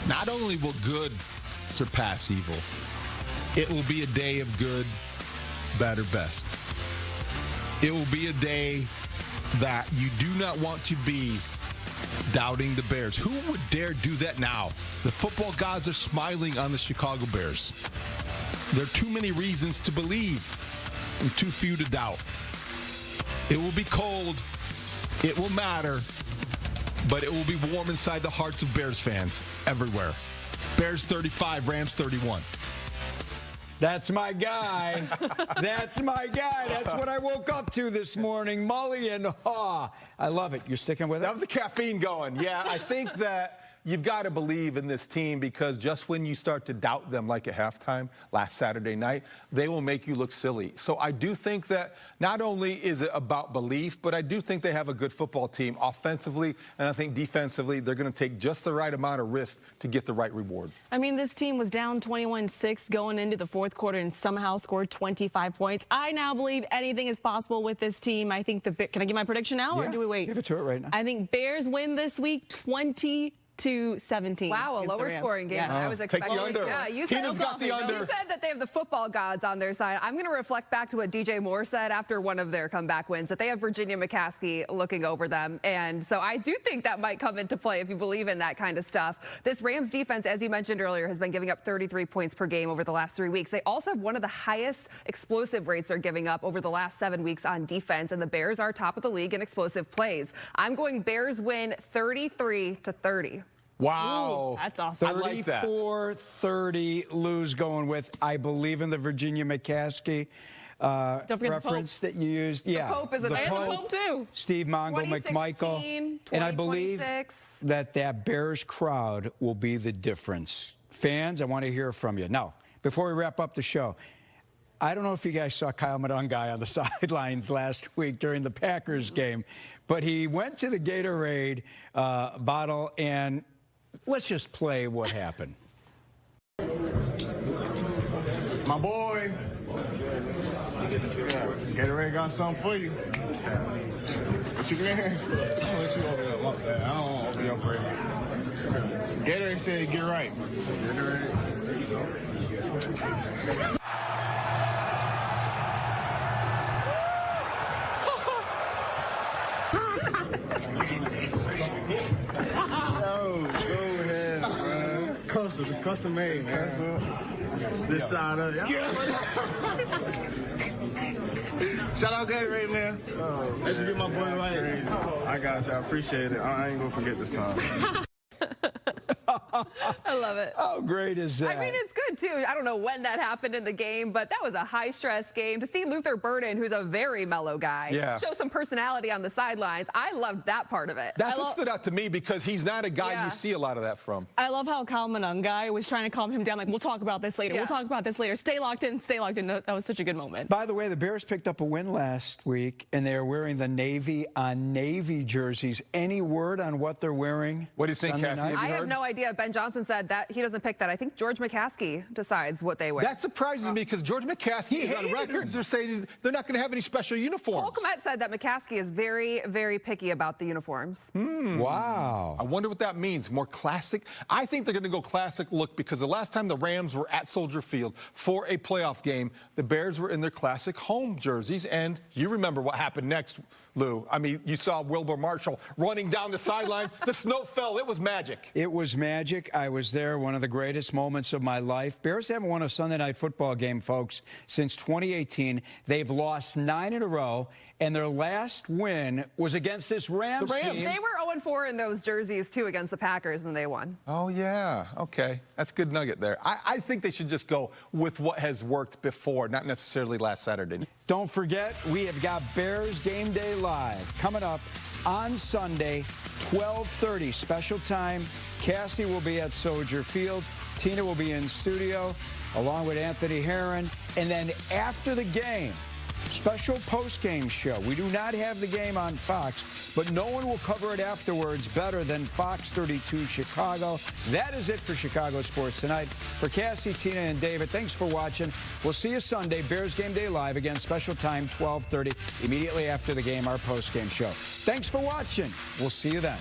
Not only will good surpass evil, it will be a day of good, better, best. It will be a day that you do not want to be doubting the Bears. Who would dare do that now? The football gods are smiling on the Chicago Bears. There are too many reasons to believe and too few to doubt. It will be cold. It will matter. But it will be warm inside the hearts of Bears fans everywhere. Bears 35, Rams 31. That's my guy. That's my guy. That's what I woke up to this morning. Mully and Haw. I love it. You're sticking with it? That was the caffeine going. Yeah, I think that you've got to believe in this team because just when you start to doubt them, like at halftime last Saturday night, they will make you look silly. So I do think that not only is it about belief, but I do think they have a good football team offensively, and I think defensively they're going to take just the right amount of risk to get the right reward. I mean, this team was down 21-6 going into the fourth quarter and somehow scored 25 points. I now believe anything is possible with this team. I think can I give my prediction now, or do we wait? Give it to it right now. I think Bears win this week 20-17. Wow, a lower scoring game than I was expecting. Take the under. Yeah, you Tina's got the under. You said that they have the football gods on their side. I'm going to reflect back to what DJ Moore said after one of their comeback wins, that they have Virginia McCaskey looking over them. And so I do think that might come into play if you believe in that kind of stuff. This Rams defense, as you mentioned earlier, has been giving up 33 points per game over the last 3 weeks. They also have one of the highest explosive rates they're giving up over the last 7 weeks on defense, and the Bears are top of the league in explosive plays. I'm going Bears win 33-30. Wow. Ooh, that's awesome. I like that. 34-30. Lou's going with I believe in the Virginia McCaskey reference that you used. The Pope is and the Pope too. Steve Mongo McMichael. And I believe that Bears crowd will be the difference. Fans, I want to hear from you. Now, before we wrap up the show, I don't know if you guys saw Kyle Madungai on the sidelines last week during the Packers game, but he went to the Gatorade bottle, and let's just play what happened. My boy, Gatorade got something for you. What you can? I'm gonna let you open up. My bad. I don't want to open your crazy. Gatorade said get right. Gatorade. There you go. Custom, it's custom made, man. This side of it. Yeah. Shout out Gatorade, man. Let's get my boy right. I got you. I appreciate it. I ain't gonna forget this time. I love it. How great is that? I mean, it's good, too. I don't know when that happened in the game, but that was a high-stress game. To see Luther Burden, who's a very mellow guy, show some personality on the sidelines, I loved that part of it. That's what stood out to me because he's not a guy you see a lot of that from. I love how Kyle Madungai was trying to calm him down, like, we'll talk about this later. We'll talk about this later. Stay locked in, stay locked in. That was such a good moment. By the way, the Bears picked up a win last week, and they are wearing the Navy on Navy jerseys. Any word on what they're wearing? What do you think, Cassie? I have no idea. Ben Johnson said that he doesn't pick that. I think George McCaskey decides what they wear. That surprises me because George McCaskey is on records. They're saying they're not going to have any special uniforms. Cole Kmet said that McCaskey is very, very picky about the uniforms. Wow. I wonder what that means. More classic? I think they're going to go classic look because the last time the Rams were at Soldier Field for a playoff game, the Bears were in their classic home jerseys, and you remember what happened next, Lou. I mean, you saw Wilbur Marshall running down the sidelines. The snow fell. It was magic. It was magic. I was there. One of the greatest moments of my life. Bears haven't won a Sunday night football game, folks, since 2018. They've lost 9 in a row, and their last win was against this Rams team. They were 0-4 in those jerseys, too, against the Packers, and they won. Oh, yeah. Okay. That's a good nugget there. I think they should just go with what has worked before, not necessarily last Saturday. Don't forget, we have got Bears Game Day Live coming up on Sunday, 12:30, special time. Cassie will be at Soldier Field. Tina will be in studio, along with Anthony Herron. And then after the game, special post-game show. We do not have the game on Fox, but no one will cover it afterwards better than Fox 32 Chicago. That is it for Chicago Sports Tonight. For Cassie, Tina, and David, thanks for watching. We'll see you Sunday, Bears Game Day Live. Again, special time, 12:30, immediately after the game, our post-game show. Thanks for watching. We'll see you then.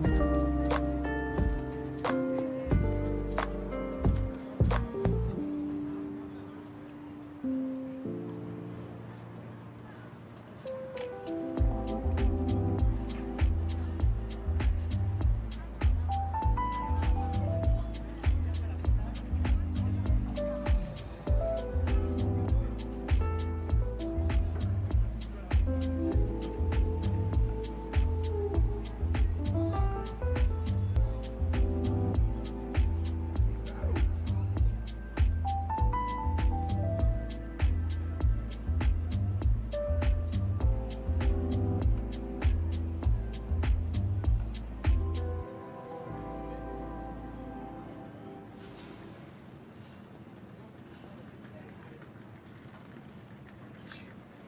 Sports.